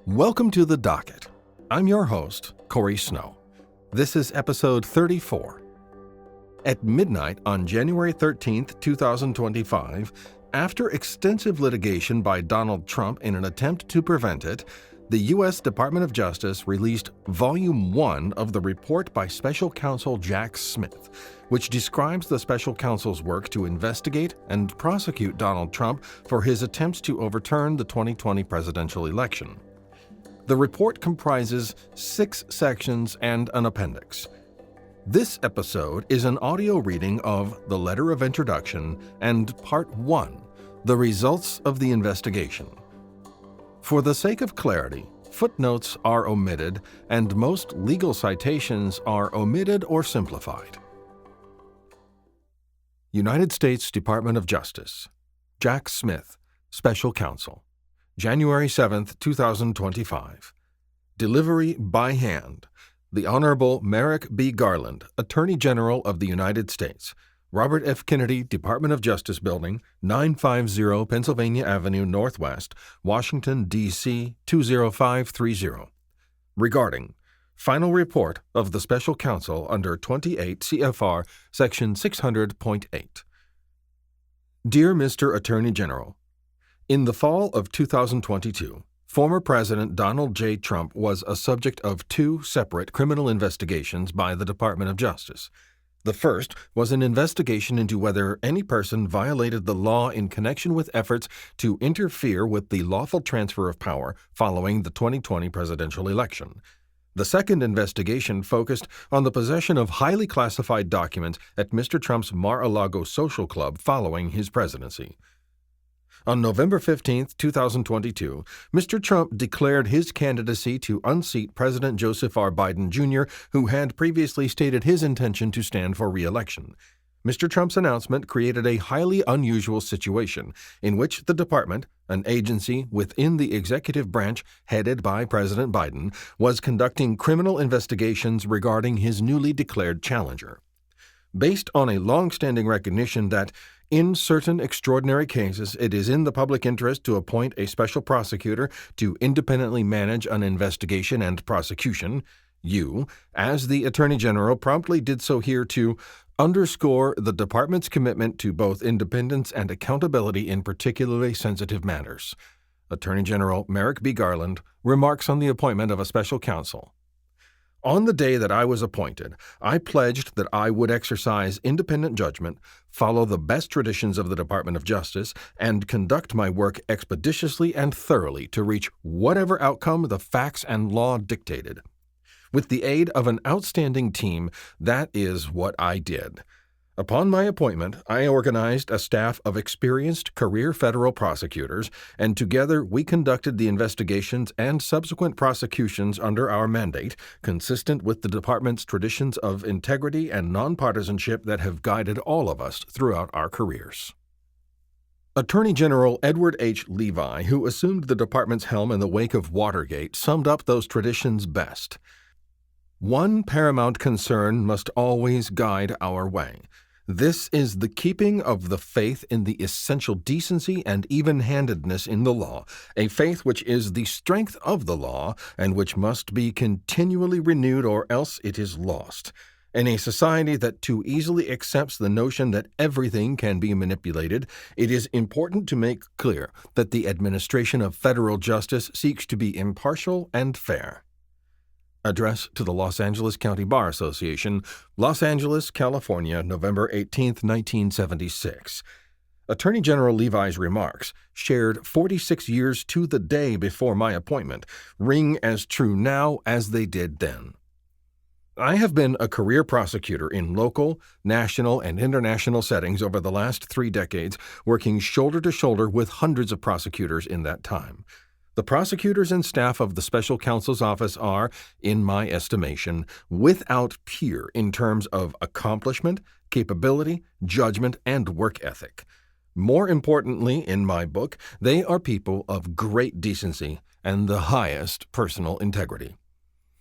Welcome to the Docket. I'm your host, Corey Snow. This is episode 34. At midnight on January 13, 2025, after extensive litigation by Donald Trump in an attempt to prevent it, the U.S. Department of Justice released Volume 1 of the report by Special Counsel Jack Smith, which describes the special counsel's work to investigate and prosecute Donald Trump for his attempts to overturn the 2020 presidential election. The report comprises 6 sections and an appendix. This episode is an audio reading of the Letter of Introduction and Part 1, The Results of the Investigation. For the sake of clarity, footnotes are omitted and most legal citations are omitted or simplified. United States Department of Justice. Jack Smith, Special Counsel. January 7, 2025. Delivery by hand. The Honorable Merrick B. Garland, Attorney General of the United States. Robert F. Kennedy, Department of Justice Building, 950 Pennsylvania Avenue Northwest, Washington, D.C. 20530. Regarding Final Report of the Special Counsel under 28 CFR Section 600.8. Dear Mr. Attorney General, in the fall of 2022, former President Donald J. Trump was a subject of 2 separate criminal investigations by the Department of Justice. The first was an investigation into whether any person violated the law in connection with efforts to interfere with the lawful transfer of power following the 2020 presidential election. The second investigation focused on the possession of highly classified documents at Mr. Trump's Mar-a-Lago social club following his presidency. On November 15, 2022, Mr. Trump declared his candidacy to unseat President Joseph R. Biden Jr., who had previously stated his intention to stand for re-election. Mr. Trump's announcement created a highly unusual situation in which the department, an agency within the executive branch headed by President Biden, was conducting criminal investigations regarding his newly declared challenger. Based on a long-standing recognition that in certain extraordinary cases, it is in the public interest to appoint a special prosecutor to independently manage an investigation and prosecution, you, as the Attorney General, promptly did so here to underscore the Department's commitment to both independence and accountability in particularly sensitive matters. Attorney General Merrick B. Garland remarks on the appointment of a special counsel. On the day that I was appointed, I pledged that I would exercise independent judgment, follow the best traditions of the Department of Justice, and conduct my work expeditiously and thoroughly to reach whatever outcome the facts and law dictated. With the aid of an outstanding team, that is what I did. Upon my appointment, I organized a staff of experienced career federal prosecutors, and together we conducted the investigations and subsequent prosecutions under our mandate, consistent with the Department's traditions of integrity and nonpartisanship that have guided all of us throughout our careers. Attorney General Edward H. Levi, who assumed the Department's helm in the wake of Watergate, summed up those traditions best. One paramount concern must always guide our way. This is the keeping of the faith in the essential decency and even-handedness in the law, a faith which is the strength of the law and which must be continually renewed or else it is lost. In a society that too easily accepts the notion that everything can be manipulated, it is important to make clear that the administration of federal justice seeks to be impartial and fair. Address to the Los Angeles County Bar Association, Los Angeles, California, November 18, 1976. Attorney General Levi's remarks, shared 46 years to the day before my appointment, ring as true now as they did then. I have been a career prosecutor in local, national, and international settings over the last 3 decades, working shoulder to shoulder with hundreds of prosecutors in that time. The prosecutors and staff of the Special Counsel's Office are, in my estimation, without peer in terms of accomplishment, capability, judgment, and work ethic. More importantly, in my book, they are people of great decency and the highest personal integrity.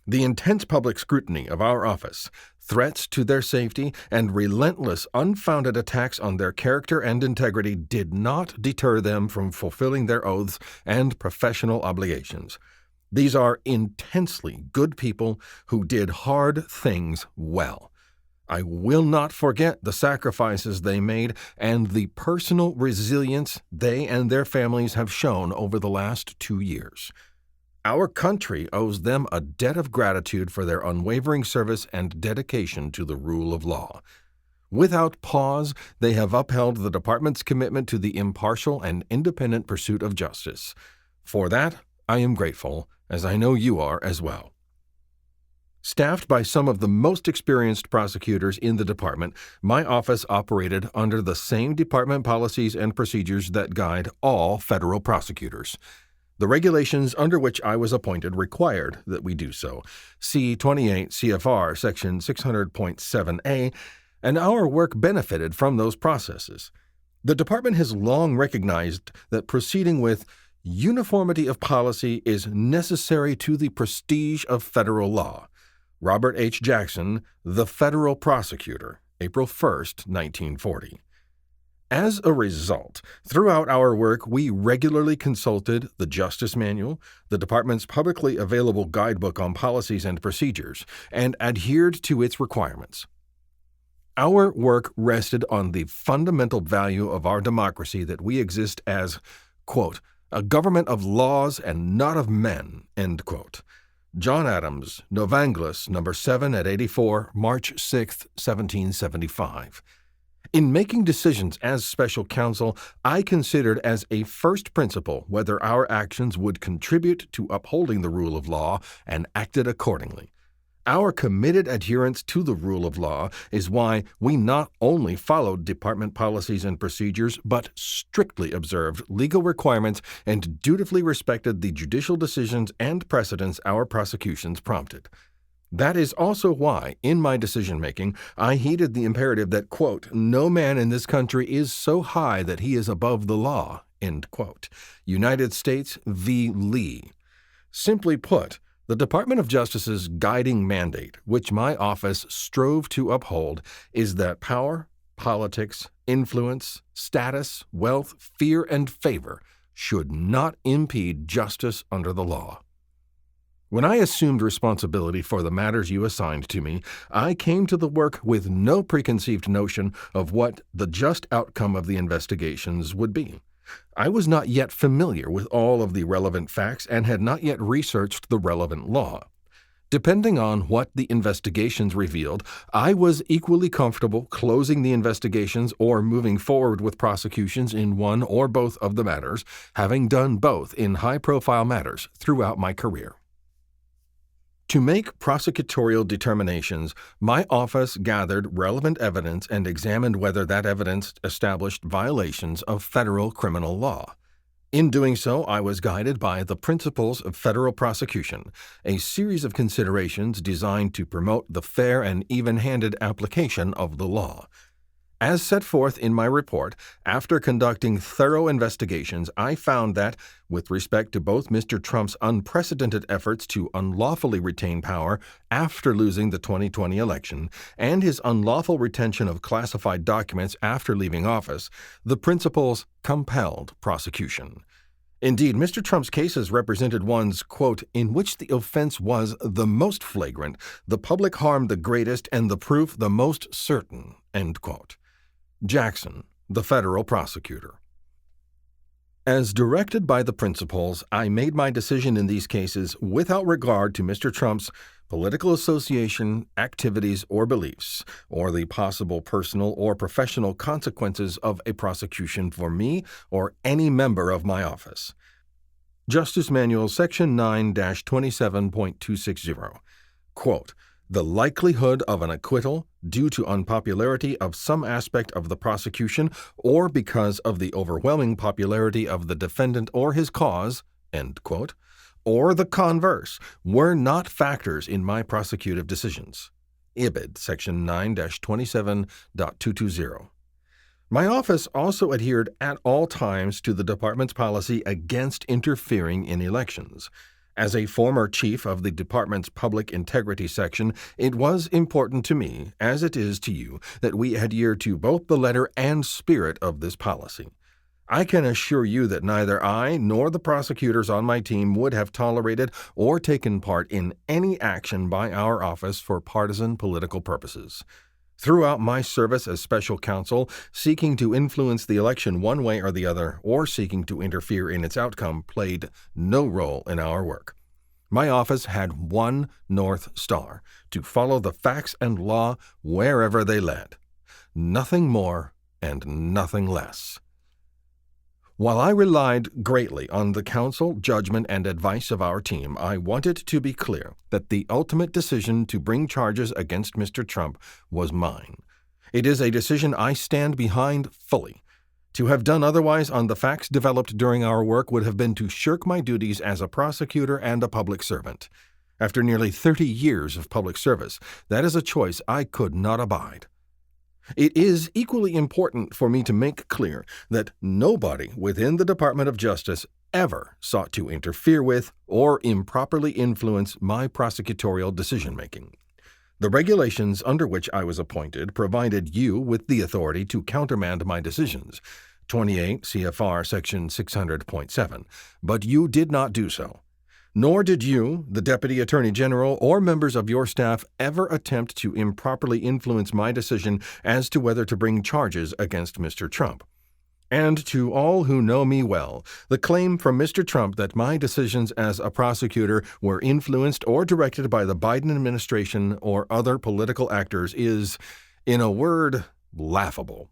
The intense public scrutiny of our office, threats to their safety, and relentless, unfounded attacks on their character and integrity did not deter them from fulfilling their oaths and professional obligations. These are intensely good people who did hard things well. I will not forget the sacrifices they made and the personal resilience they and their families have shown over the last 2 years. Our country owes them a debt of gratitude for their unwavering service and dedication to the rule of law. Without pause, they have upheld the department's commitment to the impartial and independent pursuit of justice. For that, I am grateful, as I know you are as well. Staffed by some of the most experienced prosecutors in the department, my office operated under the same department policies and procedures that guide all federal prosecutors. The regulations under which I was appointed required that we do so. See 28 CFR Section 600.7a, and our work benefited from those processes. The department has long recognized that proceeding with uniformity of policy is necessary to the prestige of federal law. Robert H. Jackson, The Federal Prosecutor, April 1, 1940. As a result, throughout our work, we regularly consulted the Justice Manual, the department's publicly available guidebook on policies and procedures, and adhered to its requirements. Our work rested on the fundamental value of our democracy that we exist as, quote, a government of laws and not of men, end quote. John Adams, Novanglis, No. 7 at 84, March 6, 1775. In making decisions as special counsel, I considered as a first principle whether our actions would contribute to upholding the rule of law and acted accordingly. Our committed adherence to the rule of law is why we not only followed department policies and procedures, but strictly observed legal requirements and dutifully respected the judicial decisions and precedents our prosecutions prompted. That is also why, in my decision-making, I heeded the imperative that, quote, no man in this country is so high that he is above the law, end quote. United States v. Lee. Simply put, the Department of Justice's guiding mandate, which my office strove to uphold, is that power, politics, influence, status, wealth, fear, and favor should not impede justice under the law. When I assumed responsibility for the matters you assigned to me, I came to the work with no preconceived notion of what the just outcome of the investigations would be. I was not yet familiar with all of the relevant facts and had not yet researched the relevant law. Depending on what the investigations revealed, I was equally comfortable closing the investigations or moving forward with prosecutions in one or both of the matters, having done both in high-profile matters throughout my career. To make prosecutorial determinations, my office gathered relevant evidence and examined whether that evidence established violations of federal criminal law. In doing so, I was guided by the principles of federal prosecution, a series of considerations designed to promote the fair and even-handed application of the law. As set forth in my report, after conducting thorough investigations, I found that, with respect to both Mr. Trump's unprecedented efforts to unlawfully retain power after losing the 2020 election and his unlawful retention of classified documents after leaving office, the principles compelled prosecution. Indeed, Mr. Trump's cases represented ones, quote, in which the offense was the most flagrant, the public harm the greatest, and the proof the most certain, end quote. Jackson, the federal prosecutor. As directed by the principals, I made my decision in these cases without regard to Mr. Trump's political association, activities, or beliefs, or the possible personal or professional consequences of a prosecution for me or any member of my office. Justice Manual, Section 9-27.260, quote, the likelihood of an acquittal due to unpopularity of some aspect of the prosecution or because of the overwhelming popularity of the defendant or his cause, end quote, or the converse, were not factors in my prosecutive decisions. Ibid, Section 9-27.220. My office also adhered at all times to the department's policy against interfering in elections. As a former chief of the department's public integrity section, it was important to me, as it is to you, that we adhere to both the letter and spirit of this policy. I can assure you that neither I nor the prosecutors on my team would have tolerated or taken part in any action by our office for partisan political purposes. Throughout my service as special counsel, seeking to influence the election one way or the other, or seeking to interfere in its outcome, played no role in our work. My office had one North Star: to follow the facts and law wherever they led. Nothing more and nothing less. While I relied greatly on the counsel, judgment, and advice of our team, I wanted to be clear that the ultimate decision to bring charges against Mr. Trump was mine. It is a decision I stand behind fully. To have done otherwise on the facts developed during our work would have been to shirk my duties as a prosecutor and a public servant. After nearly 30 years of public service, that is a choice I could not abide. It is equally important for me to make clear that nobody within the Department of Justice ever sought to interfere with or improperly influence my prosecutorial decision-making. The regulations under which I was appointed provided you with the authority to countermand my decisions, 28 CFR Section 600.7, but you did not do so. Nor did you, the Deputy Attorney General, or members of your staff ever attempt to improperly influence my decision as to whether to bring charges against Mr. Trump. And to all who know me well, the claim from Mr. Trump that my decisions as a prosecutor were influenced or directed by the Biden administration or other political actors is, in a word, laughable.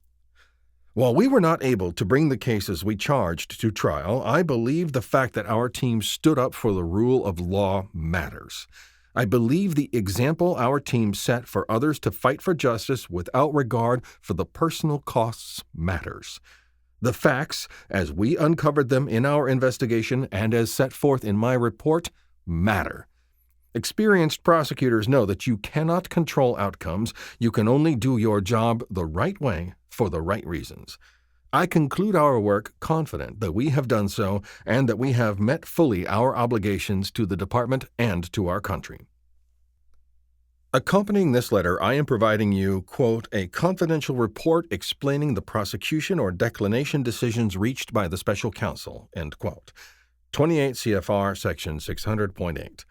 While we were not able to bring the cases we charged to trial, I believe the fact that our team stood up for the rule of law matters. I believe the example our team set for others to fight for justice without regard for the personal costs matters. The facts, as we uncovered them in our investigation and as set forth in my report, matter. Experienced prosecutors know that you cannot control outcomes. You can only do your job the right way for the right reasons. I conclude our work confident that we have done so and that we have met fully our obligations to the Department and to our country. Accompanying this letter, I am providing you, quote, a confidential report explaining the prosecution or declination decisions reached by the Special Counsel, end quote. 28 CFR Section 600.8.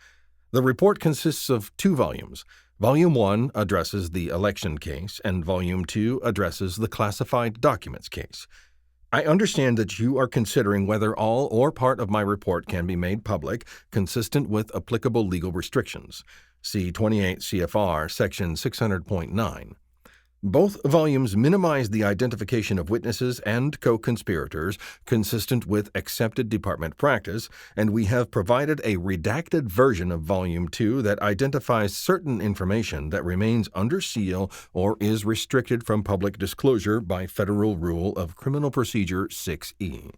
The report consists of 2 volumes. Volume 1 addresses the election case, and Volume 2 addresses the classified documents case. I understand that you are considering whether all or part of my report can be made public, consistent with applicable legal restrictions. See 28 CFR Section 600.9. Both volumes minimize the identification of witnesses and co-conspirators consistent with accepted department practice, and we have provided a redacted version of Volume 2 that identifies certain information that remains under seal or is restricted from public disclosure by Federal Rule of Criminal Procedure 6E.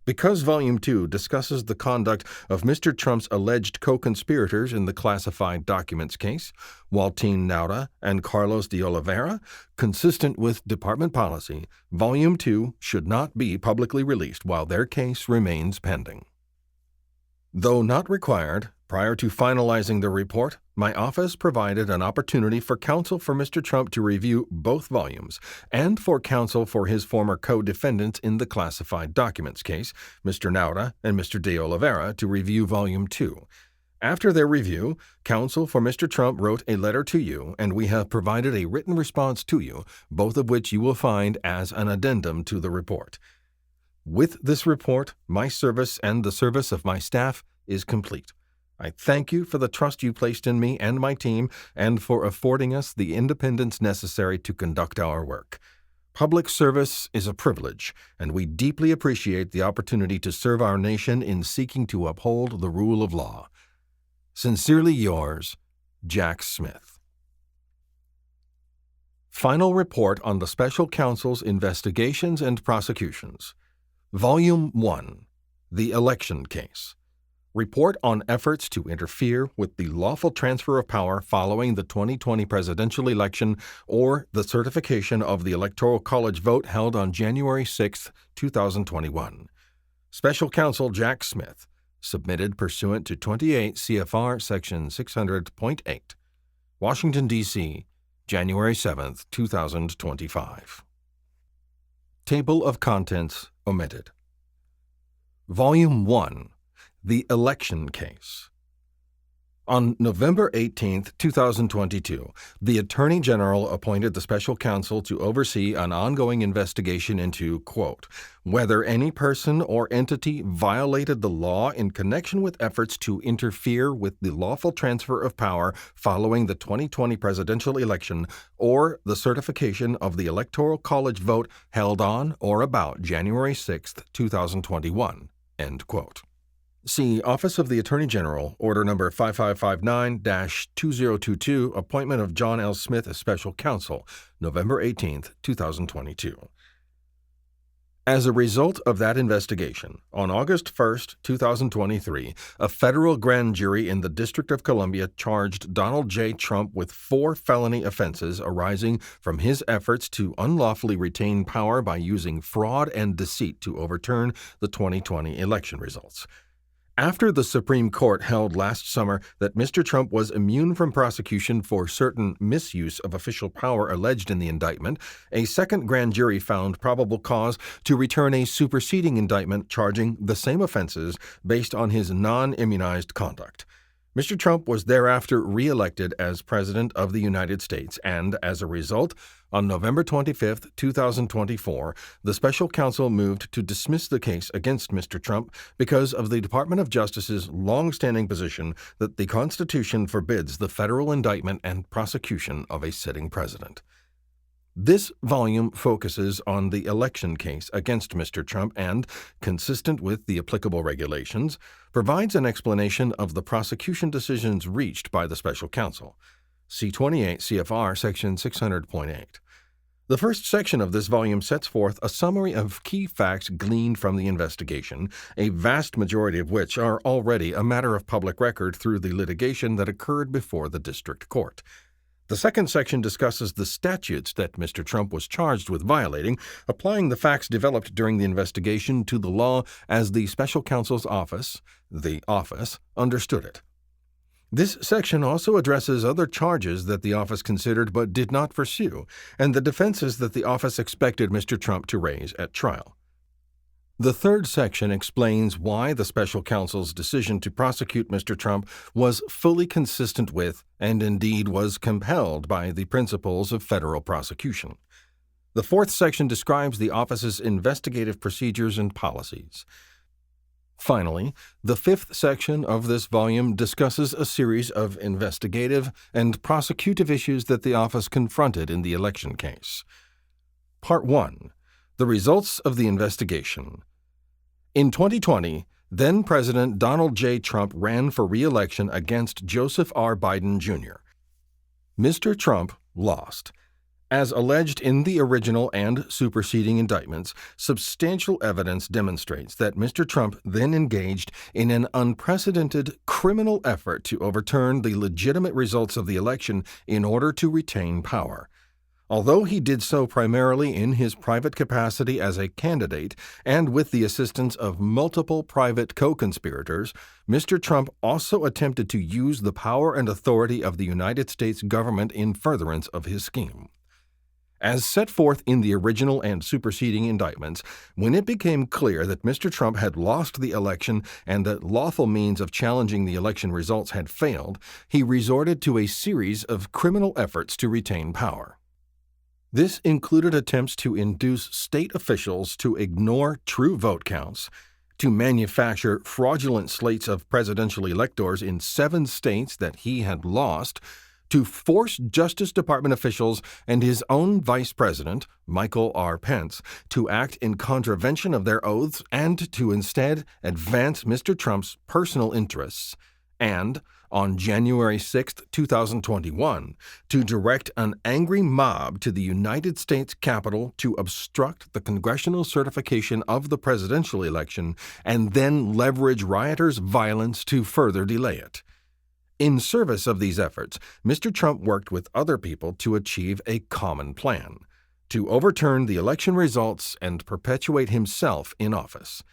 Because Volume 2 discusses the conduct of Mr. Trump's alleged co-conspirators in the classified documents case, Waltine Nauta and Carlos de Oliveira, consistent with department policy, Volume 2 should not be publicly released while their case remains pending. Though not required, prior to finalizing the report, my office provided an opportunity for counsel for Mr. Trump to review both volumes, and for counsel for his former co-defendants in the classified documents case, Mr. Nauta and Mr. de Oliveira, to review Volume 2. After their review, counsel for Mr. Trump wrote a letter to you, and we have provided a written response to you, both of which you will find as an addendum to the report. With this report, my service and the service of my staff is complete. I thank you for the trust you placed in me and my team and for affording us the independence necessary to conduct our work. Public service is a privilege, and we deeply appreciate the opportunity to serve our nation in seeking to uphold the rule of law. Sincerely yours, Jack Smith. Final Report on the Special Counsel's Investigations and Prosecutions. Volume 1. The Election Case. Report on efforts to interfere with the lawful transfer of power following the 2020 presidential election or the certification of the Electoral College vote held on January 6, 2021. Special Counsel Jack Smith, submitted pursuant to 28 CFR Section 600.8. Washington, D.C., January 7, 2025. Table of Contents, omitted. Volume 1, The Election Case. On November 18, 2022, the Attorney General appointed the Special Counsel to oversee an ongoing investigation into, quote, whether any person or entity violated the law in connection with efforts to interfere with the lawful transfer of power following the 2020 presidential election or the certification of the Electoral College vote held on or about January 6, 2021, end quote. See Office of the Attorney General, Order Number 5559-2022, Appointment of John L. Smith as Special Counsel, November 18, 2022. As a result of that investigation, on August 1, 2023, a federal grand jury in the District of Columbia charged Donald J. Trump with 4 felony offenses arising from his efforts to unlawfully retain power by using fraud and deceit to overturn the 2020 election results. After the Supreme Court held last summer that Mr. Trump was immune from prosecution for certain misuse of official power alleged in the indictment, a second grand jury found probable cause to return a superseding indictment charging the same offenses based on his non-immunized conduct. Mr. Trump was thereafter re-elected as President of the United States, and as a result, on November 25, 2024, the Special Counsel moved to dismiss the case against Mr. Trump because of the Department of Justice's long-standing position that the Constitution forbids the federal indictment and prosecution of a sitting president. This volume focuses on the election case against Mr. Trump and, consistent with the applicable regulations, provides an explanation of the prosecution decisions reached by the Special Counsel. See 28 CFR Section 600.8. The first section of this volume sets forth a summary of key facts gleaned from the investigation, a vast majority of which are already a matter of public record through the litigation that occurred before the district court. The second section discusses the statutes that Mr. Trump was charged with violating, applying the facts developed during the investigation to the law as the Special Counsel's office, the office, understood it. This section also addresses other charges that the office considered but did not pursue, and the defenses that the office expected Mr. Trump to raise at trial. The third section explains why the Special Counsel's decision to prosecute Mr. Trump was fully consistent with, and indeed was compelled by, the principles of federal prosecution. The fourth section describes the office's investigative procedures and policies. Finally, the fifth section of this volume discusses a series of investigative and prosecutive issues that the office confronted in the election case. Part 1. The results of the investigation. In 2020, then-President Donald J. Trump ran for re-election against Joseph R. Biden, Jr. Mr. Trump lost. As alleged in the original and superseding indictments, substantial evidence demonstrates that Mr. Trump then engaged in an unprecedented criminal effort to overturn the legitimate results of the election in order to retain power. Although he did so primarily in his private capacity as a candidate and with the assistance of multiple private co-conspirators, Mr. Trump also attempted to use the power and authority of the United States government in furtherance of his scheme. As set forth in the original and superseding indictments, when it became clear that Mr. Trump had lost the election and that lawful means of challenging the election results had failed, he resorted to a series of criminal efforts to retain power. This included attempts to induce state officials to ignore true vote counts, to manufacture fraudulent slates of presidential electors in 7 states that he had lost, to force Justice Department officials and his own Vice President, Michael R. Pence, to act in contravention of their oaths and to instead advance Mr. Trump's personal interests, and, on January 6, 2021, to direct an angry mob to the United States Capitol to obstruct the congressional certification of the presidential election and then leverage rioters' violence to further delay it. In service of these efforts, Mr. Trump worked with other people to achieve a common plan: to overturn the election results and perpetuate himself in office.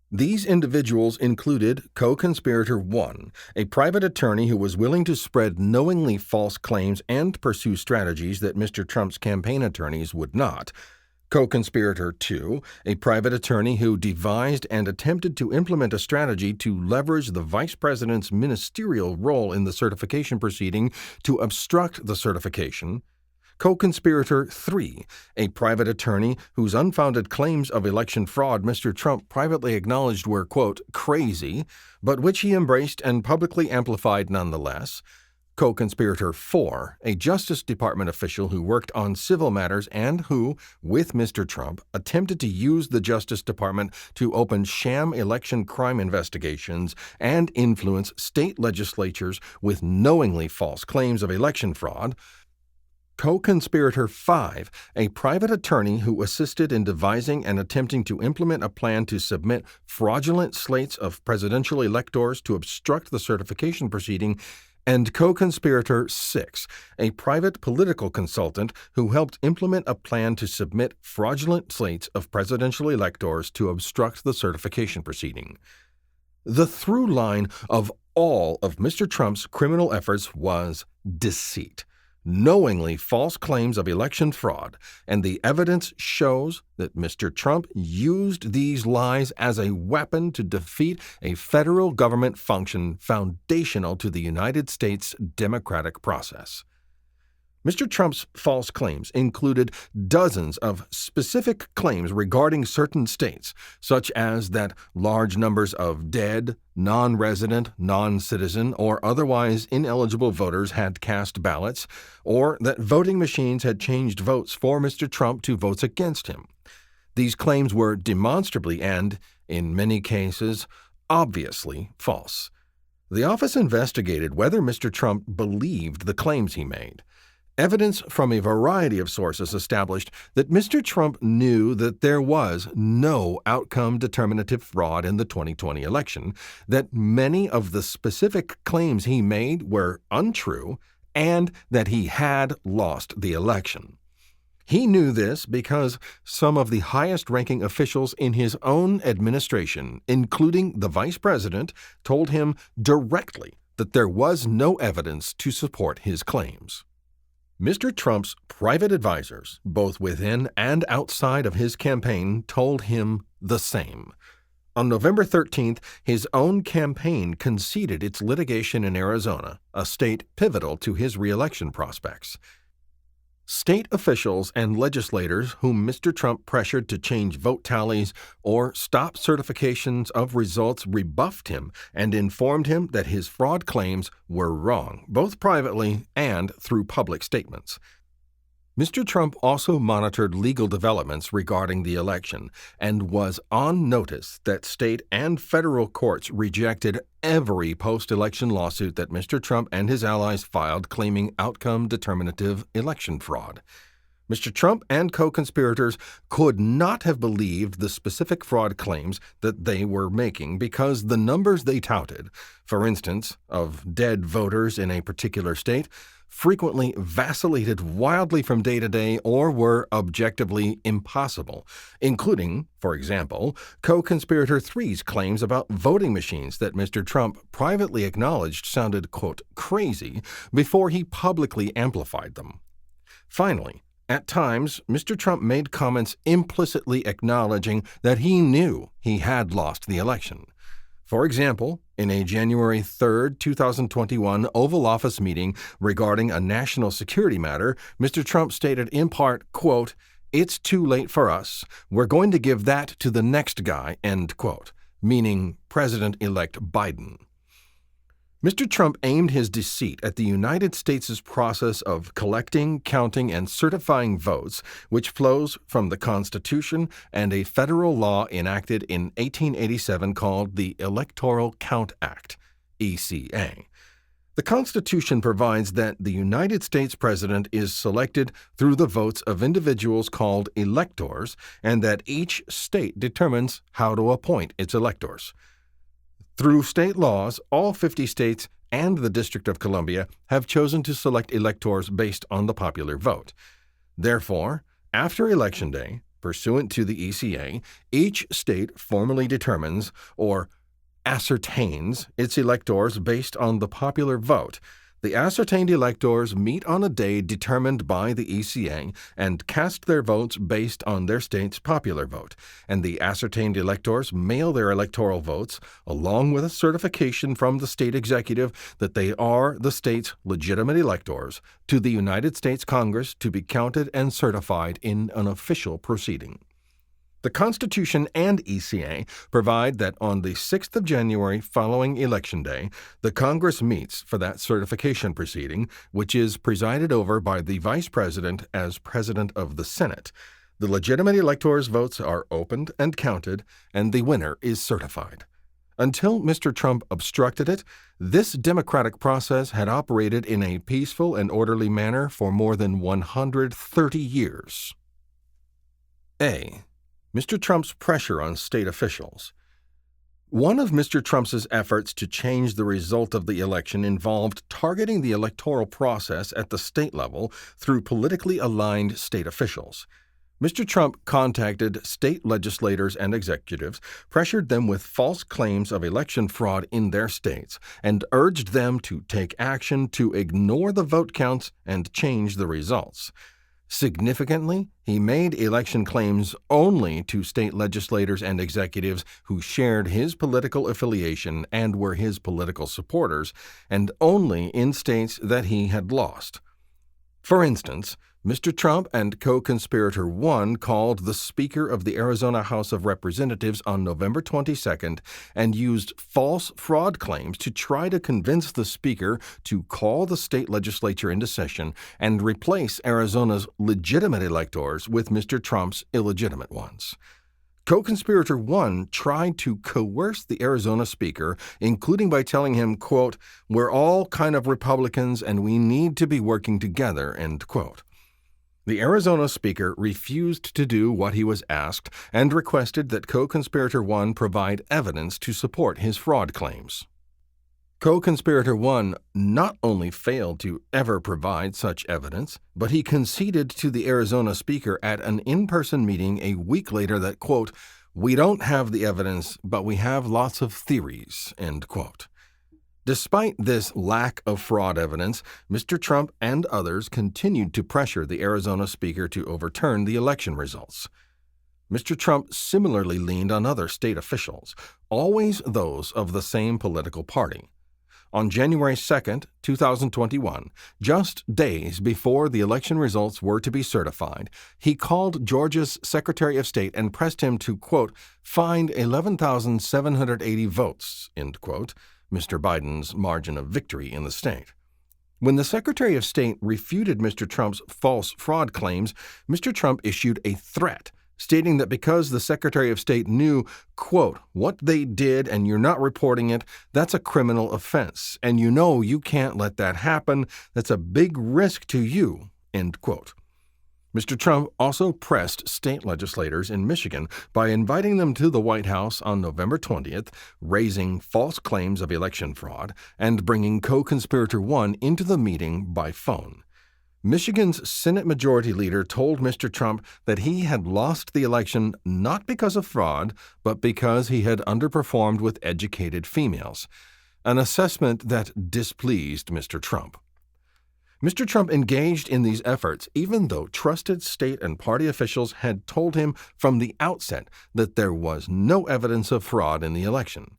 These individuals included co-conspirator 1, a private attorney who was willing to spread knowingly false claims and pursue strategies that Mr. Trump's campaign attorneys would not; Co-conspirator 2, a private attorney who devised and attempted to implement a strategy to leverage the vice president's ministerial role in the certification proceeding to obstruct the certification. Co-conspirator 3, a private attorney whose unfounded claims of election fraud Mr. Trump privately acknowledged were, quote, crazy, but which he embraced and publicly amplified nonetheless. Co-conspirator 4, a Justice Department official who worked on civil matters and who, with Mr. Trump, attempted to use the Justice Department to open sham election crime investigations and influence state legislatures with knowingly false claims of election fraud. Co-conspirator 5, a private attorney who assisted in devising and attempting to implement a plan to submit fraudulent slates of presidential electors to obstruct the certification proceeding. And co-conspirator 6, a private political consultant who helped implement a plan to submit fraudulent slates of presidential electors to obstruct the certification proceeding. The through line of all of Mr. Trump's criminal efforts was deceit, knowingly false claims of election fraud, and the evidence shows that Mr. Trump used these lies as a weapon to defeat a federal government function foundational to the United States democratic process. Mr. Trump's false claims included dozens of specific claims regarding certain states, such as that large numbers of dead, non-resident, non-citizen, or otherwise ineligible voters had cast ballots, or that voting machines had changed votes for Mr. Trump to votes against him. These claims were demonstrably and, in many cases, obviously false. The office investigated whether Mr. Trump believed the claims he made. Evidence from a variety of sources established that Mr. Trump knew that there was no outcome determinative fraud in the 2020 election, that many of the specific claims he made were untrue, and that he had lost the election. He knew this because some of the highest-ranking officials in his own administration, including the vice president, told him directly that there was no evidence to support his claims. Mr. Trump's private advisors, both within and outside of his campaign, told him the same. On November 13th, his own campaign conceded its litigation in Arizona, a state pivotal to his re-election prospects. State officials and legislators whom Mr. Trump pressured to change vote tallies or stop certifications of results rebuffed him and informed him that his fraud claims were wrong, both privately and through public statements. Mr. Trump also monitored legal developments regarding the election and was on notice that state and federal courts rejected every post-election lawsuit that Mr. Trump and his allies filed claiming outcome determinative election fraud. Mr. Trump and co-conspirators could not have believed the specific fraud claims that they were making because the numbers they touted, for instance, of dead voters in a particular state, frequently vacillated wildly from day to day or were objectively impossible, including, for example, co-conspirator 3's claims about voting machines that Mr. Trump privately acknowledged sounded, quote, crazy before he publicly amplified them. Finally, at times, Mr. Trump made comments implicitly acknowledging that he knew he had lost the election. For example, in a January 3, 2021 Oval Office meeting regarding a national security matter, Mr. Trump stated in part, quote, "It's too late for us. We're going to give that to the next guy," end quote, meaning President-elect Biden. Mr. Trump aimed his deceit at the United States' process of collecting, counting, and certifying votes, which flows from the Constitution and a federal law enacted in 1887 called the Electoral Count Act, ECA. The Constitution provides that the United States President is selected through the votes of individuals called electors, and that each state determines how to appoint its electors. Through state laws, all 50 states and the District of Columbia have chosen to select electors based on the popular vote. Therefore, after Election Day, pursuant to the ECA, each state formally determines or ascertains its electors based on the popular vote. The ascertained electors meet on a day determined by the ECA and cast their votes based on their state's popular vote, and the ascertained electors mail their electoral votes, along with a certification from the state executive that they are the state's legitimate electors, to the United States Congress to be counted and certified in an official proceeding. The Constitution and ECA provide that on the 6th of January following Election Day, the Congress meets for that certification proceeding, which is presided over by the Vice President as President of the Senate. The legitimate electors' votes are opened and counted, and the winner is certified. Until Mr. Trump obstructed it, this democratic process had operated in a peaceful and orderly manner for more than 130 years. A. Mr. Trump's pressure on state officials. One of Mr. Trump's efforts to change the result of the election involved targeting the electoral process at the state level through politically aligned state officials. Mr. Trump contacted state legislators and executives, pressured them with false claims of election fraud in their states, and urged them to take action to ignore the vote counts and change the results. Significantly, he made election claims only to state legislators and executives who shared his political affiliation and were his political supporters, and only in states that he had lost. For instance, Mr. Trump and co-conspirator 1 called the Speaker of the Arizona House of Representatives on November 22nd and used false fraud claims to try to convince the Speaker to call the state legislature into session and replace Arizona's legitimate electors with Mr. Trump's illegitimate ones. Co-conspirator 1 tried to coerce the Arizona Speaker, including by telling him, quote, "We're all kind of Republicans and we need to be working together," end quote. The Arizona Speaker refused to do what he was asked and requested that co-conspirator 1 provide evidence to support his fraud claims. Co-conspirator 1 not only failed to ever provide such evidence, but he conceded to the Arizona Speaker at an in-person meeting a week later that, quote, "We don't have the evidence, but we have lots of theories," end quote. Despite this lack of fraud evidence, Mr. Trump and others continued to pressure the Arizona Speaker to overturn the election results. Mr. Trump similarly leaned on other state officials, always those of the same political party. On January 2, 2021, just days before the election results were to be certified, he called Georgia's Secretary of State and pressed him to, quote, "find 11,780 votes," end quote, Mr. Biden's margin of victory in the state. When the Secretary of State refuted Mr. Trump's false fraud claims, Mr. Trump issued a threat, stating that because the Secretary of State knew, quote, "what they did and you're not reporting it, that's a criminal offense, and you know you can't let that happen, that's a big risk to you," end quote. Mr. Trump also pressed state legislators in Michigan by inviting them to the White House on November 20th, raising false claims of election fraud, and bringing co-conspirator 1 into the meeting by phone. Michigan's Senate Majority Leader told Mr. Trump that he had lost the election not because of fraud, but because he had underperformed with educated females, an assessment that displeased Mr. Trump. Mr. Trump engaged in these efforts even though trusted state and party officials had told him from the outset that there was no evidence of fraud in the election.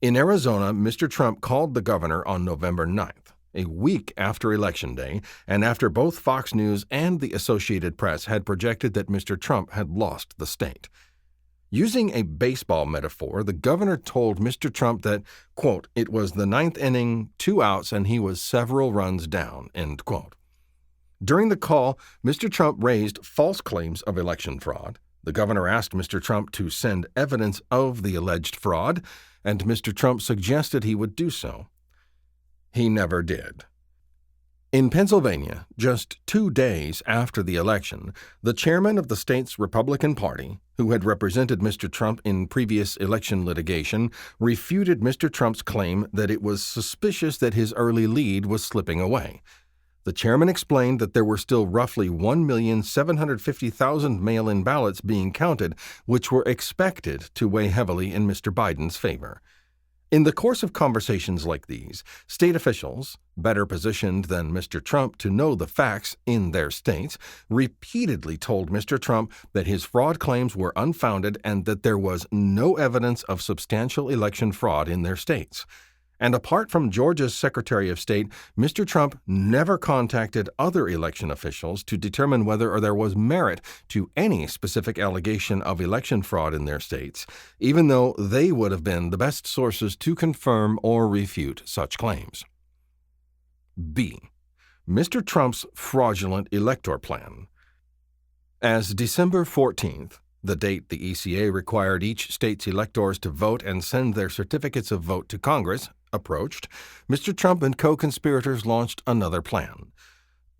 In Arizona, Mr. Trump called the governor on November 9th, a week after Election Day, and after both Fox News and the Associated Press had projected that Mr. Trump had lost the state. Using a baseball metaphor, the governor told Mr. Trump that, quote, "it was the 9th inning, 2 outs, and he was several runs down," end quote. During the call, Mr. Trump raised false claims of election fraud. The governor asked Mr. Trump to send evidence of the alleged fraud, and Mr. Trump suggested he would do so. He never did. In Pennsylvania, just 2 days after the election, the chairman of the state's Republican Party, who had represented Mr. Trump in previous election litigation, refuted Mr. Trump's claim that it was suspicious that his early lead was slipping away. The chairman explained that there were still roughly 1,750,000 mail-in ballots being counted, which were expected to weigh heavily in Mr. Biden's favor. In the course of conversations like these, state officials, better positioned than Mr. Trump to know the facts in their states, repeatedly told Mr. Trump that his fraud claims were unfounded and that there was no evidence of substantial election fraud in their states. And apart from Georgia's Secretary of State, Mr. Trump never contacted other election officials to determine whether there was merit to any specific allegation of election fraud in their states, even though they would have been the best sources to confirm or refute such claims. B. Mr. Trump's fraudulent elector plan. As December 14th, the date the ECA required each state's electors to vote and send their certificates of vote to Congress, approached, Mr. Trump and co-conspirators launched another plan.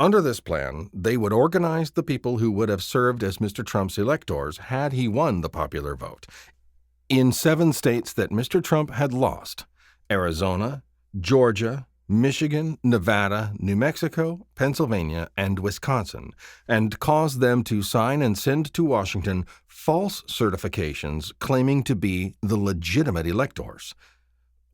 Under this plan, they would organize the people who would have served as Mr. Trump's electors had he won the popular vote in 7 states that Mr. Trump had lost: Arizona, Georgia, Michigan, Nevada, New Mexico, Pennsylvania, and Wisconsin, and cause them to sign and send to Washington false certifications claiming to be the legitimate electors.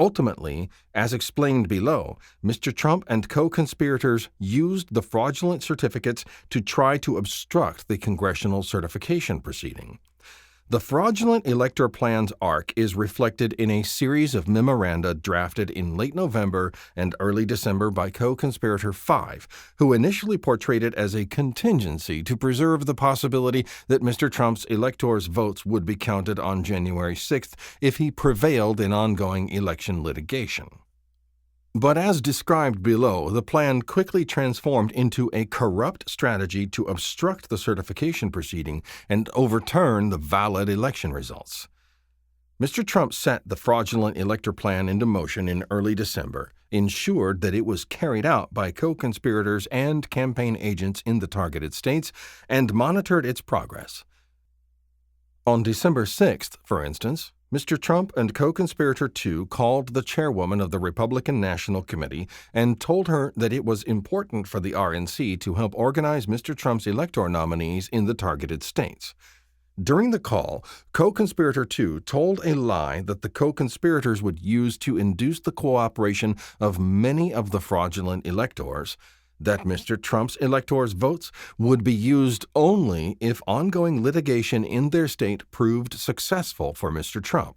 Ultimately, as explained below, Mr. Trump and co-conspirators used the fraudulent certificates to try to obstruct the congressional certification proceeding. The fraudulent elector plan's arc is reflected in a series of memoranda drafted in late November and early December by co-conspirator 5, who initially portrayed it as a contingency to preserve the possibility that Mr. Trump's electors' votes would be counted on January 6th if he prevailed in ongoing election litigation. But as described below, the plan quickly transformed into a corrupt strategy to obstruct the certification proceeding and overturn the valid election results. Mr. Trump set the fraudulent elector plan into motion in early December, ensured that it was carried out by co-conspirators and campaign agents in the targeted states, and monitored its progress. On December 6th, for instance, Mr. Trump and co-conspirator 2 called the chairwoman of the Republican National Committee and told her that it was important for the RNC to help organize Mr. Trump's elector nominees in the targeted states. During the call, co-conspirator 2 told a lie that the co-conspirators would use to induce the cooperation of many of the fraudulent electors, that Mr. Trump's electors' votes would be used only if ongoing litigation in their state proved successful for Mr. Trump.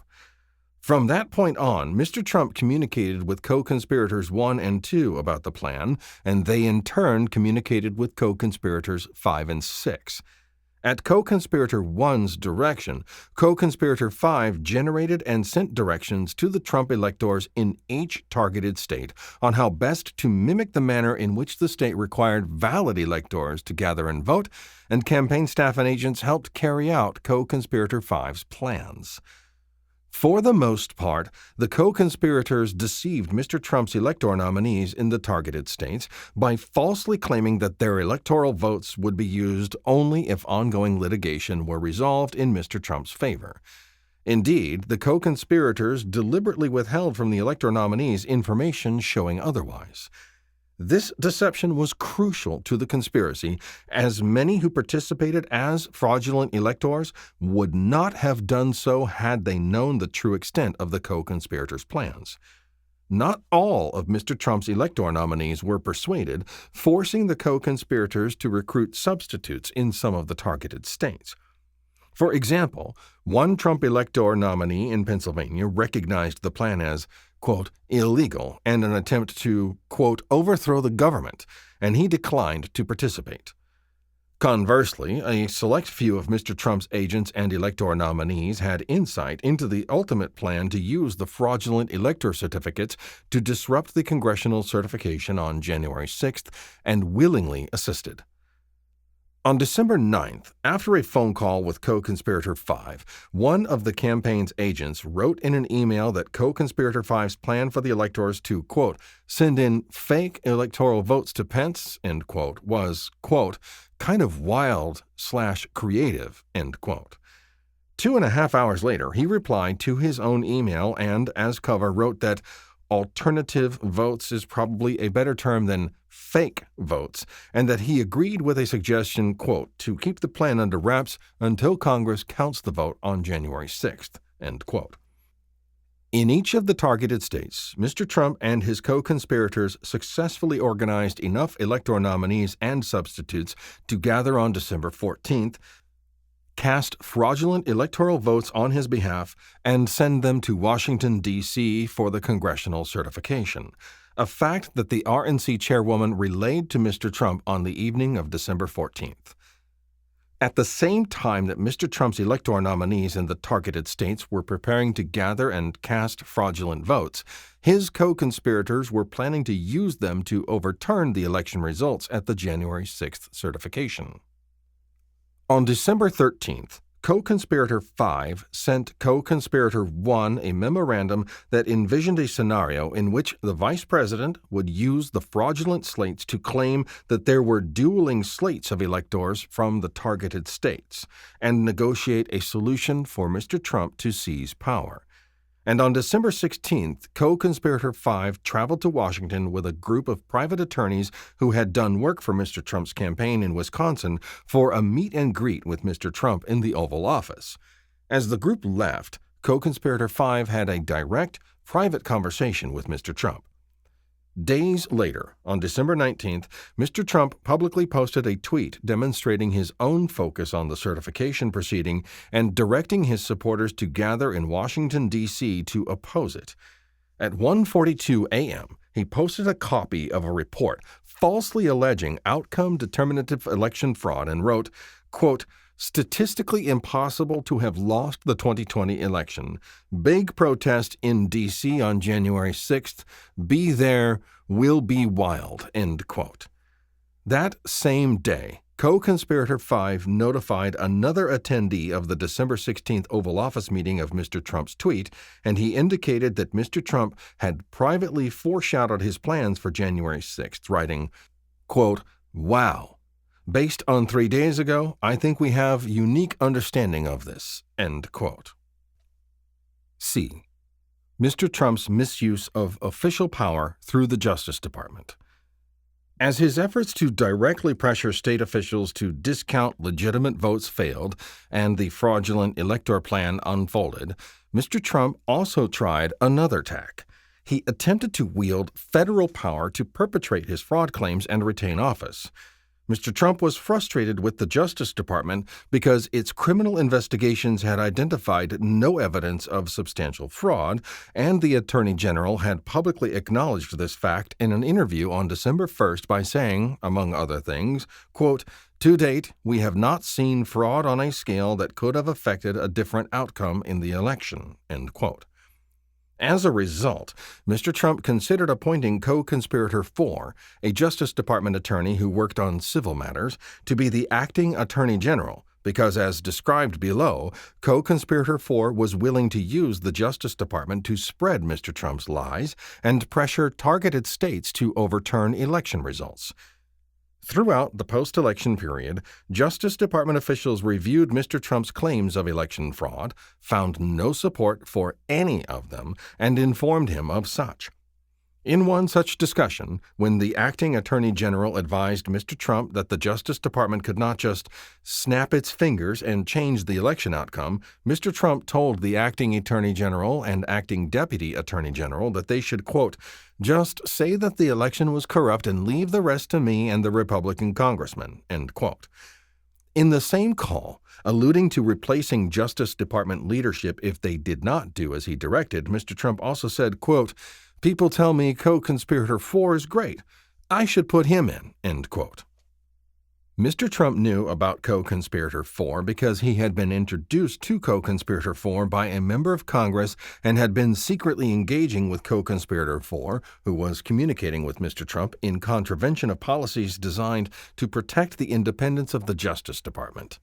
From that point on, Mr. Trump communicated with co-conspirators 1 and 2 about the plan, and they in turn communicated with co-conspirators 5 and 6. At co-conspirator 1's direction, co-conspirator 5 generated and sent directions to the Trump electors in each targeted state on how best to mimic the manner in which the state required valid electors to gather and vote, and campaign staff and agents helped carry out co-conspirator 5's plans. For the most part, the co-conspirators deceived Mr. Trump's elector nominees in the targeted states by falsely claiming that their electoral votes would be used only if ongoing litigation were resolved in Mr. Trump's favor. Indeed, the co-conspirators deliberately withheld from the elector nominees information showing otherwise. This deception was crucial to the conspiracy, as many who participated as fraudulent electors would not have done so had they known the true extent of the co-conspirators' plans. Not all of Mr. Trump's elector nominees were persuaded, forcing the co-conspirators to recruit substitutes in some of the targeted states. For example, one Trump elector nominee in Pennsylvania recognized the plan as, quote, illegal and an attempt to, quote, overthrow the government, and he declined to participate. Conversely, a select few of Mr. Trump's agents and elector nominees had insight into the ultimate plan to use the fraudulent elector certificates to disrupt the congressional certification on January 6th and willingly assisted. On December 9th, after a phone call with co-conspirator 5, one of the campaign's agents wrote in an email that co-conspirator 5's plan for the electors to, quote, send in fake electoral votes to Pence, end quote, was, quote, kind of wild/creative, end quote. 2.5 hours later, he replied to his own email and, as cover, wrote that alternative votes is probably a better term than fake votes, and that he agreed with a suggestion, quote, to keep the plan under wraps until Congress counts the vote on January 6th, end quote. In each of the targeted states, Mr. Trump and his co-conspirators successfully organized enough elector nominees and substitutes to gather on December 14th, cast fraudulent electoral votes on his behalf, and send them to Washington, D.C. for the congressional certification, a fact that the RNC chairwoman relayed to Mr. Trump on the evening of December 14th. At the same time that Mr. Trump's elector nominees in the targeted states were preparing to gather and cast fraudulent votes, his co-conspirators were planning to use them to overturn the election results at the January 6th certification. On December 13th, Co-Conspirator 5 sent Co-Conspirator 1 a memorandum that envisioned a scenario in which the Vice President would use the fraudulent slates to claim that there were dueling slates of electors from the targeted states and negotiate a solution for Mr. Trump to seize power. And on December 16th, Co-Conspirator 5 traveled to Washington with a group of private attorneys who had done work for Mr. Trump's campaign in Wisconsin for a meet and greet with Mr. Trump in the Oval Office. As the group left, Co-Conspirator 5 had a direct, private conversation with Mr. Trump. Days later, on December 19th, Mr. Trump publicly posted a tweet demonstrating his own focus on the certification proceeding and directing his supporters to gather in Washington, D.C. to oppose it. At 1:42 a.m., he posted a copy of a report falsely alleging outcome-determinative election fraud and wrote, quote, "Statistically impossible to have lost the 2020 election. Big protest in D.C. on January 6th. Be there, will be wild," end quote. That same day, Co-Conspirator 5 notified another attendee of the December 16th Oval Office meeting of Mr. Trump's tweet, and he indicated that Mr. Trump had privately foreshadowed his plans for January 6th, writing, quote, "Wow. Based on 3 days ago, I think we have unique understanding of this," end quote. C. Mr. Trump's misuse of official power through the Justice Department. As his efforts to directly pressure state officials to discount legitimate votes failed and the fraudulent elector plan unfolded, Mr. Trump also tried another tack. He attempted to wield federal power to perpetrate his fraud claims and retain office. Mr. Trump was frustrated with the Justice Department because its criminal investigations had identified no evidence of substantial fraud, and the Attorney General had publicly acknowledged this fact in an interview on December 1st by saying, among other things, quote, "To date, we have not seen fraud on a scale that could have affected a different outcome in the election," end quote. As a result, Mr. Trump considered appointing Co-Conspirator 4, a Justice Department attorney who worked on civil matters, to be the acting Attorney General because, as described below, Co-Conspirator 4 was willing to use the Justice Department to spread Mr. Trump's lies and pressure targeted states to overturn election results. Throughout the post-election period, Justice Department officials reviewed Mr. Trump's claims of election fraud, found no support for any of them, and informed him of such. In one such discussion, when the acting Attorney General advised Mr. Trump that the Justice Department could not just snap its fingers and change the election outcome, Mr. Trump told the acting Attorney General and acting Deputy Attorney General that they should, quote, "just say that the election was corrupt and leave the rest to me and the Republican congressman," end quote. In the same call, alluding to replacing Justice Department leadership if they did not do as he directed, Mr. Trump also said, quote, "People tell me Co-Conspirator 4 is great. I should put him in," end quote. Mr. Trump knew about Co-Conspirator 4 because he had been introduced to Co-Conspirator 4 by a member of Congress and had been secretly engaging with Co-Conspirator 4, who was communicating with Mr. Trump in contravention of policies designed to protect the independence of the Justice Department.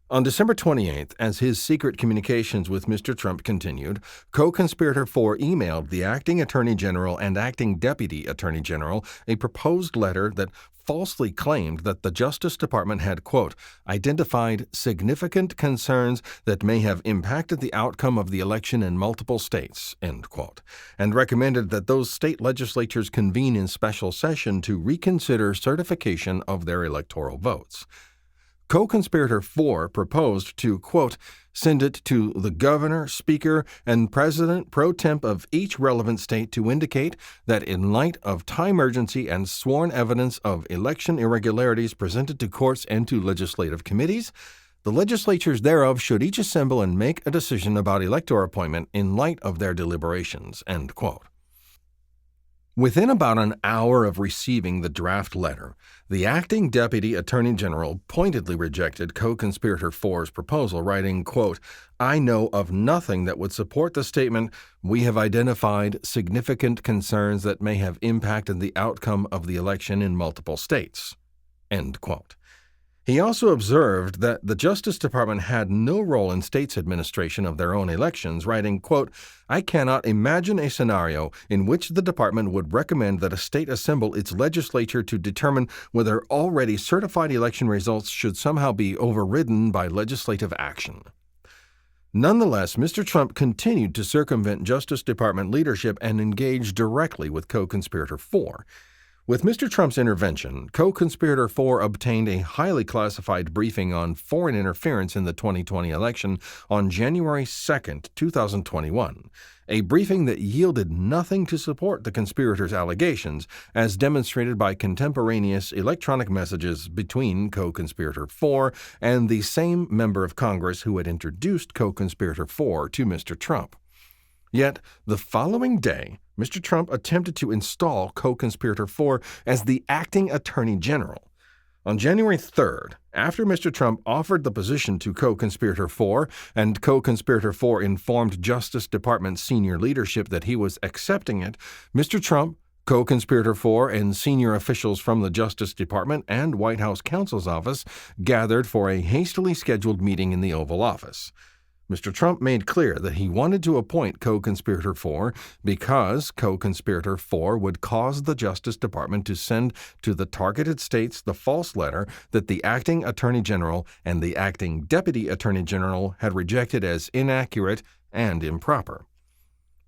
On December 28th, as his secret communications with Mr. Trump continued, Co-Conspirator 4 emailed the acting Attorney General and acting Deputy Attorney General a proposed letter that falsely claimed that the Justice Department had, quote, "identified significant concerns that may have impacted the outcome of the election in multiple states," end quote, and recommended that those state legislatures convene in special session to reconsider certification of their electoral votes. Co-Conspirator 4 proposed to, quote, Send it to the governor, speaker, and president pro temp of each relevant state to indicate that in light of time urgency and sworn evidence of election irregularities presented to courts and to legislative committees, the legislatures thereof should each assemble and make a decision about elector appointment in light of their deliberations." End quote. Within about an hour of receiving the draft letter, the acting Deputy Attorney General pointedly rejected co-conspirator 4's proposal, writing, quote, "I know of nothing that would support the statement, 'We have identified significant concerns that may have impacted the outcome of the election in multiple states.'" End quote. He also observed that the Justice Department had no role in states' administration of their own elections, writing, quote, "I cannot imagine a scenario in which the department would recommend that a state assemble its legislature to determine whether already certified election results should somehow be overridden by legislative action." Nonetheless, Mr. Trump continued to circumvent Justice Department leadership and engage directly with co-conspirator 4. With Mr. Trump's intervention, co-conspirator 4 obtained a highly classified briefing on foreign interference in the 2020 election on January 2, 2021, a briefing that yielded nothing to support the conspirators' allegations, as demonstrated by contemporaneous electronic messages between co-conspirator 4 and the same member of Congress who had introduced co-conspirator 4 to Mr. Trump. Yet, the following day, Mr. Trump attempted to install co-conspirator 4 as the acting Attorney General. On January 3rd, after Mr. Trump offered the position to co-conspirator 4 and co-conspirator 4 informed Justice Department senior leadership that he was accepting it, Mr. Trump, co-conspirator 4, and senior officials from the Justice Department and White House counsel's office gathered for a hastily scheduled meeting in the Oval Office. Mr. Trump made clear that he wanted to appoint co-conspirator 4 because co-conspirator 4 would cause the Justice Department to send to the targeted states the false letter that the acting Attorney General and the acting Deputy Attorney General had rejected as inaccurate and improper.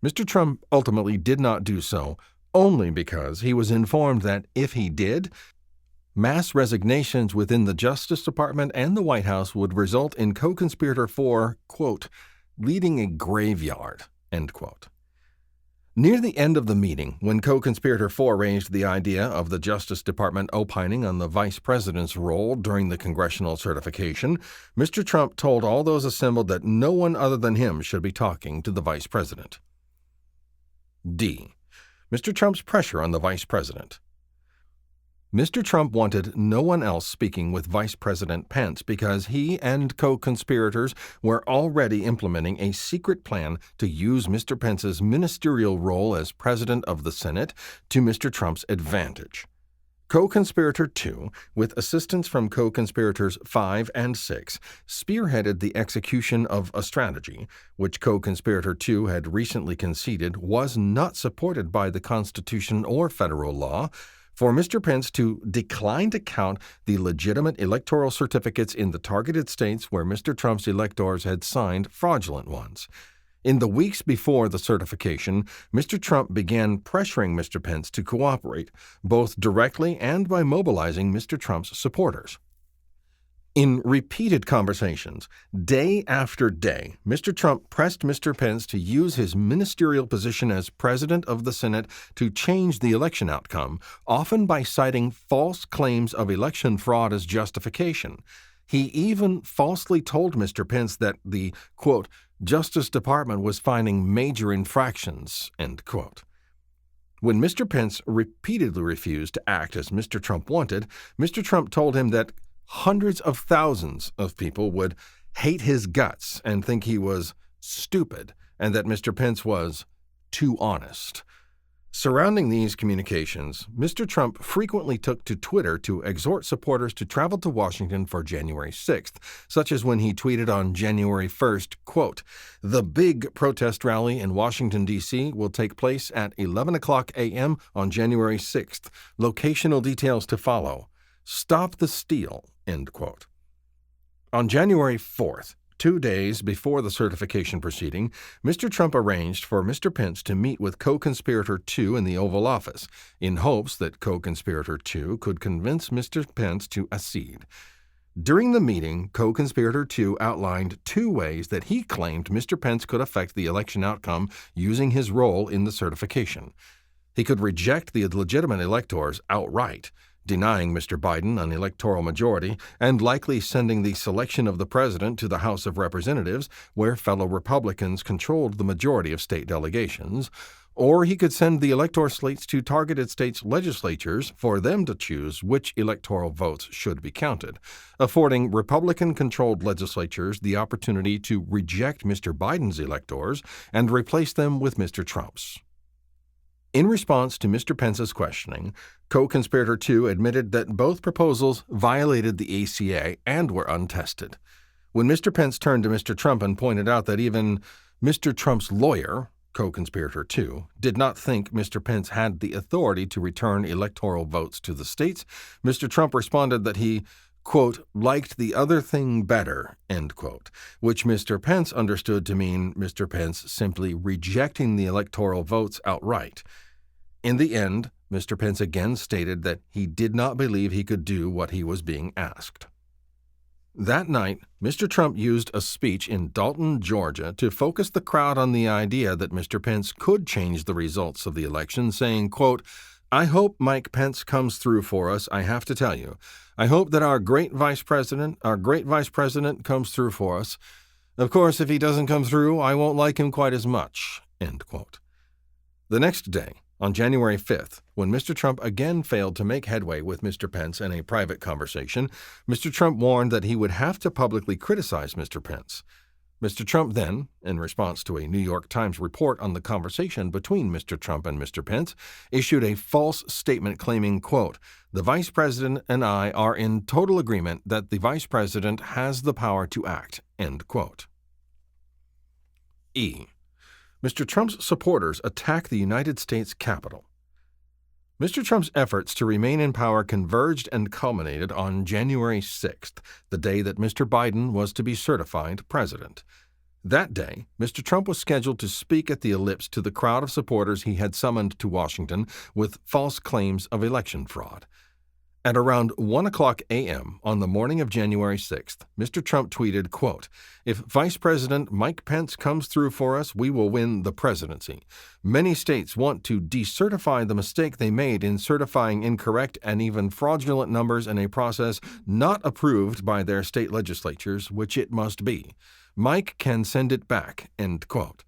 Mr. Trump ultimately did not do so only because he was informed that if he did, mass resignations within the Justice Department and the White House would result in co-conspirator 4, quote, "leading a graveyard," end quote. Near the end of the meeting, when co-conspirator 4 raised the idea of the Justice Department opining on the vice president's role during the congressional certification, Mr. Trump told all those assembled that no one other than him should be talking to the vice president. D. Mr. Trump's pressure on the vice president. Mr. Trump wanted no one else speaking with Vice President Pence because he and co-conspirators were already implementing a secret plan to use Mr. Pence's ministerial role as President of the Senate to Mr. Trump's advantage. Co-conspirator 2, with assistance from co-conspirators 5 and 6, spearheaded the execution of a strategy, which co-conspirator 2 had recently conceded was not supported by the Constitution or federal law, for Mr. Pence to decline to count the legitimate electoral certificates in the targeted states where Mr. Trump's electors had signed fraudulent ones. In the weeks before the certification, Mr. Trump began pressuring Mr. Pence to cooperate, both directly and by mobilizing Mr. Trump's supporters. In repeated conversations, day after day, Mr. Trump pressed Mr. Pence to use his ministerial position as President of the Senate to change the election outcome, often by citing false claims of election fraud as justification. He even falsely told Mr. Pence that the, quote, Justice Department was finding major infractions, end quote. When Mr. Pence repeatedly refused to act as Mr. Trump wanted, Mr. Trump told him that hundreds of thousands of people would hate his guts and think he was stupid, and that Mr. Pence was too honest. Surrounding these communications, Mr. Trump frequently took to Twitter to exhort supporters to travel to Washington for January 6th, such as when he tweeted on January 1st, quote, "The big protest rally in Washington, D.C. will take place at 11 o'clock a.m. on January 6th. Locational details to follow. Stop the steal," end quote. On January 4th, 2 days before the certification proceeding, Mr. Trump arranged for Mr. Pence to meet with co-conspirator 2 in the Oval Office, in hopes that co-conspirator 2 could convince Mr. Pence to accede. During the meeting, co-conspirator 2 outlined 2 ways that he claimed Mr. Pence could affect the election outcome using his role in the certification. He could reject the legitimate electors outright, denying Mr. Biden an electoral majority and likely sending the selection of the president to the House of Representatives, where fellow Republicans controlled the majority of state delegations, or he could send the elector slates to targeted states' legislatures for them to choose which electoral votes should be counted, affording Republican-controlled legislatures the opportunity to reject Mr. Biden's electors and replace them with Mr. Trump's. In response to Mr. Pence's questioning, co-conspirator 2 admitted that both proposals violated the ACA and were untested. When Mr. Pence turned to Mr. Trump and pointed out that even Mr. Trump's lawyer, co-conspirator 2, did not think Mr. Pence had the authority to return electoral votes to the states, Mr. Trump responded that he, quote, liked the other thing better, end quote, which Mr. Pence understood to mean Mr. Pence simply rejecting the electoral votes outright. In the end, Mr. Pence again stated that he did not believe he could do what he was being asked. That night, Mr. Trump used a speech in Dalton, Georgia, to focus the crowd on the idea that Mr. Pence could change the results of the election, saying, quote, I hope Mike Pence comes through for us, I have to tell you. I hope that our great vice president comes through for us. Of course, if he doesn't come through, I won't like him quite as much, end quote. The next day, on January 5th, when Mr. Trump again failed to make headway with Mr. Pence in a private conversation, Mr. Trump warned that he would have to publicly criticize Mr. Pence. Mr. Trump then, in response to a New York Times report on the conversation between Mr. Trump and Mr. Pence, issued a false statement claiming, quote, the Vice President and I are in total agreement that the Vice President has the power to act, end quote. E. Mr. Trump's supporters attack the United States Capitol. Mr. Trump's efforts to remain in power converged and culminated on January 6th, the day that Mr. Biden was to be certified president. That day, Mr. Trump was scheduled to speak at the Ellipse to the crowd of supporters he had summoned to Washington with false claims of election fraud. At around 1:00 a.m. on the morning of January 6th, Mr. Trump tweeted, quote, if Vice President Mike Pence comes through for us, we will win the presidency. Many states want to decertify the mistake they made in certifying incorrect and even fraudulent numbers in a process not approved by their state legislatures, which it must be. Mike can send it back, end quote.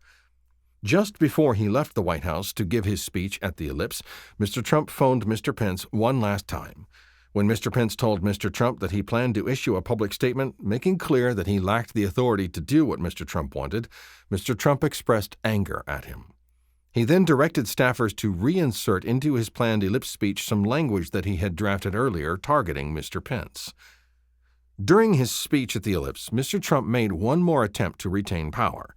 Just before he left the White House to give his speech at the Ellipse, Mr. Trump phoned Mr. Pence one last time. When Mr. Pence told Mr. Trump that he planned to issue a public statement making clear that he lacked the authority to do what Mr. Trump wanted, Mr. Trump expressed anger at him. He then directed staffers to reinsert into his planned Ellipse speech some language that he had drafted earlier targeting Mr. Pence. During his speech at the Ellipse, Mr. Trump made one more attempt to retain power.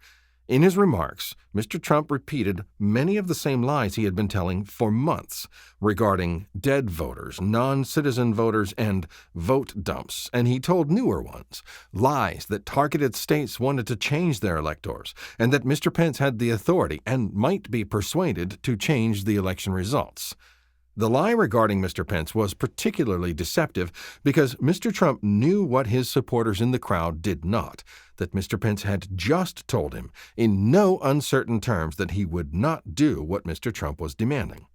In his remarks, Mr. Trump repeated many of the same lies he had been telling for months regarding dead voters, non-citizen voters, and vote dumps, and he told newer ones, lies that targeted states wanted to change their electors, and that Mr. Pence had the authority and might be persuaded to change the election results. The lie regarding Mr. Pence was particularly deceptive because Mr. Trump knew what his supporters in the crowd did not, that Mr. Pence had just told him in no uncertain terms that he would not do what Mr. Trump was demanding.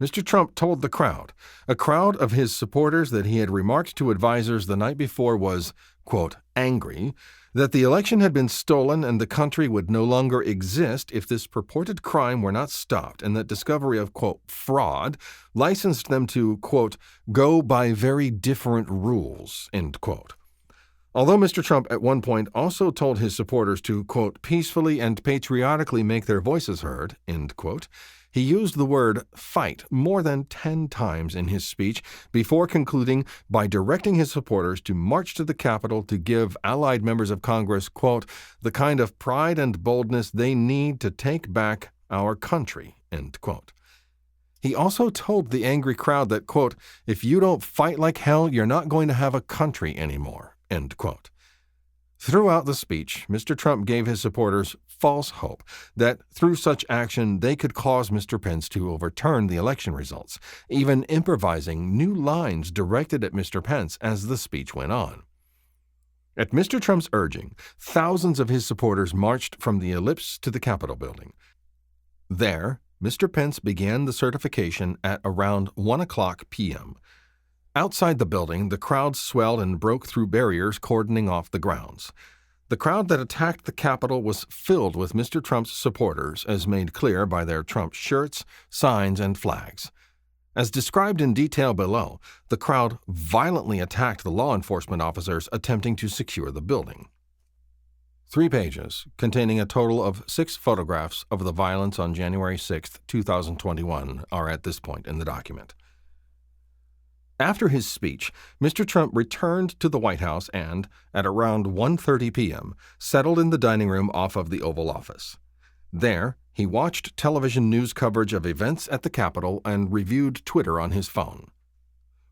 Mr. Trump told the crowd, a crowd of his supporters that he had remarked to advisers the night before was, quote, angry, that the election had been stolen and the country would no longer exist if this purported crime were not stopped, and that discovery of, quote, fraud licensed them to, quote, go by very different rules, end quote. Although Mr. Trump at one point also told his supporters to, quote, peacefully and patriotically make their voices heard, end quote, he used the word fight more than 10 times in his speech before concluding by directing his supporters to march to the Capitol to give allied members of Congress, quote, the kind of pride and boldness they need to take back our country, end quote. He also told the angry crowd that, quote, if you don't fight like hell, you're not going to have a country anymore, end quote. Throughout the speech, Mr. Trump gave his supporters false hope that through such action they could cause Mr. Pence to overturn the election results, even improvising new lines directed at Mr. Pence as the speech went on. At Mr. Trump's urging, thousands of his supporters marched from the Ellipse to the Capitol building. There, Mr. Pence began the certification at around 1:00 p.m. Outside the building, the crowd swelled and broke through barriers cordoning off the grounds. The crowd that attacked the Capitol was filled with Mr. Trump's supporters, as made clear by their Trump shirts, signs, and flags. As described in detail below, the crowd violently attacked the law enforcement officers attempting to secure the building. 3 pages, containing a total of 6 photographs of the violence on January 6, 2021, are at this point in the document. After his speech, Mr. Trump returned to the White House and, at around 1:30 p.m., settled in the dining room off of the Oval Office. There, he watched television news coverage of events at the Capitol and reviewed Twitter on his phone.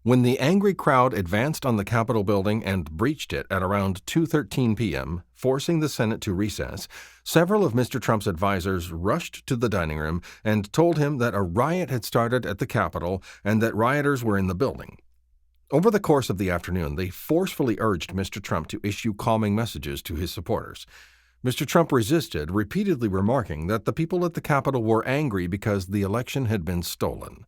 When the angry crowd advanced on the Capitol building and breached it at around 2:13 p.m., forcing the Senate to recess, several of Mr. Trump's advisers rushed to the dining room and told him that a riot had started at the Capitol and that rioters were in the building. Over the course of the afternoon, they forcefully urged Mr. Trump to issue calming messages to his supporters. Mr. Trump resisted, repeatedly remarking that the people at the Capitol were angry because the election had been stolen.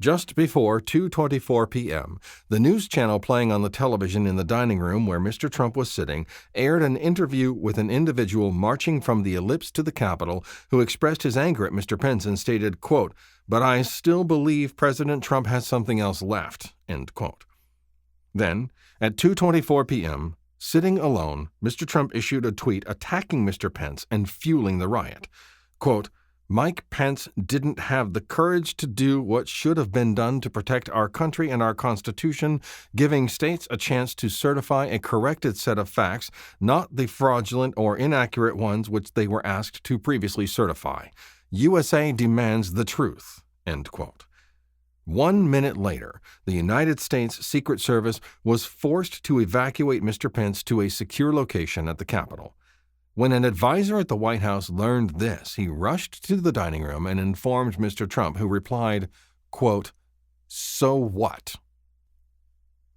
Just before 2:24 p.m., the news channel playing on the television in the dining room where Mr. Trump was sitting aired an interview with an individual marching from the Ellipse to the Capitol who expressed his anger at Mr. Pence and stated, quote, "But I still believe President Trump has something else left," end quote. Then, at 2:24 p.m., sitting alone, Mr. Trump issued a tweet attacking Mr. Pence and fueling the riot. Quote, "Mike Pence didn't have the courage to do what should have been done to protect our country and our Constitution, giving states a chance to certify a corrected set of facts, not the fraudulent or inaccurate ones which they were asked to previously certify. USA demands the truth," end quote. 1 minute later, the United States Secret Service was forced to evacuate Mr. Pence to a secure location at the Capitol. When an advisor at the White House learned this, he rushed to the dining room and informed Mr. Trump, who replied, quote, "So what?"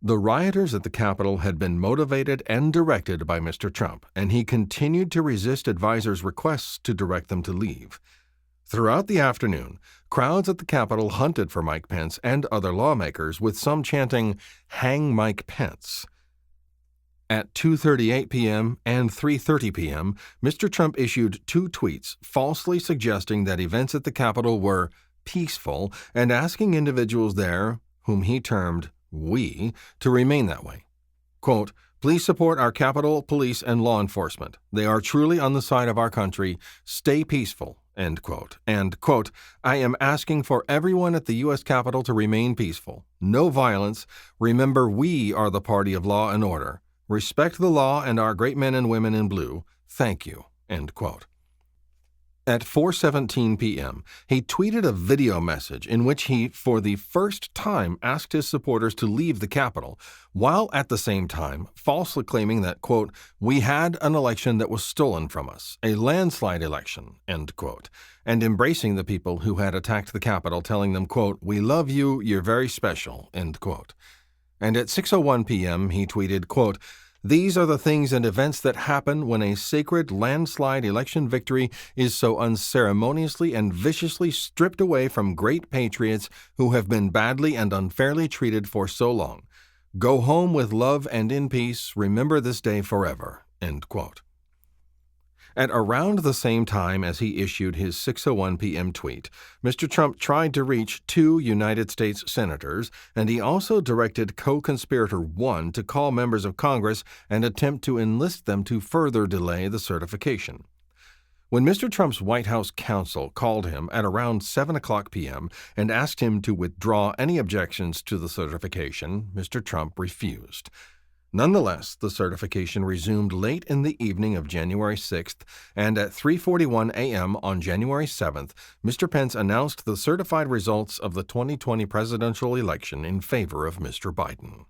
The rioters at the Capitol had been motivated and directed by Mr. Trump, and he continued to resist advisors' requests to direct them to leave. Throughout the afternoon, crowds at the Capitol hunted for Mike Pence and other lawmakers, with some chanting, "Hang Mike Pence." At 2:38 p.m. and 3:30 p.m., Mr. Trump issued 2 tweets falsely suggesting that events at the Capitol were peaceful and asking individuals there, whom he termed "we," to remain that way. Quote, "Please support our Capitol Police and law enforcement. They are truly on the side of our country. Stay peaceful," end quote. And, quote, "I am asking for everyone at the U.S. Capitol to remain peaceful. No violence. Remember, we are the party of law and order. Respect the law and our great men and women in blue. Thank you," end quote. At 4:17 p.m., he tweeted a video message in which he, for the first time, asked his supporters to leave the Capitol, while at the same time falsely claiming that, quote, "We had an election that was stolen from us, a landslide election," end quote, and embracing the people who had attacked the Capitol, telling them, quote, "We love you, you're very special," end quote. And at 6:01 p.m., he tweeted, quote, "These are the things and events that happen when a sacred landslide election victory is so unceremoniously and viciously stripped away from great patriots who have been badly and unfairly treated for so long. Go home with love and in peace. Remember this day forever," end quote. At around the same time as he issued his 6:01 p.m. tweet, Mr. Trump tried to reach 2 United States senators, and he also directed co-conspirator 1 to call members of Congress and attempt to enlist them to further delay the certification. When Mr. Trump's White House counsel called him at around 7:00 p.m. and asked him to withdraw any objections to the certification, Mr. Trump refused. Nonetheless, the certification resumed late in the evening of January 6th, and at 3:41 a.m. on January 7th, Mr. Pence announced the certified results of the 2020 presidential election in favor of Mr. Biden.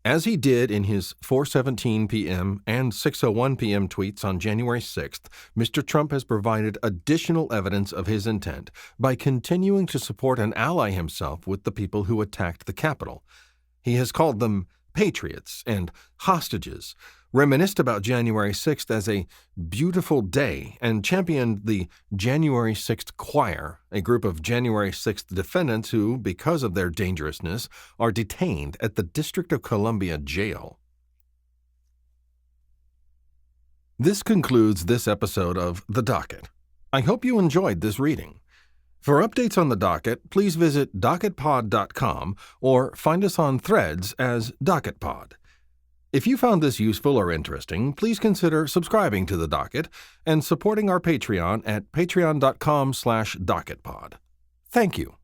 As he did in his 4:17 p.m. and 6:01 p.m. tweets on January 6th, Mr. Trump has provided additional evidence of his intent by continuing to support and ally himself with the people who attacked the Capitol. He has called them patriots and hostages, reminisced about January 6th as a beautiful day, and championed the January 6th Choir, a group of January 6th defendants who, because of their dangerousness, are detained at the District of Columbia jail. This concludes this episode of The Docket. I hope you enjoyed this reading. For updates on the Docket, please visit DocketPod.com or find us on Threads as DocketPod. If you found this useful or interesting, please consider subscribing to the Docket and supporting our Patreon at patreon.com/DocketPod. Thank you.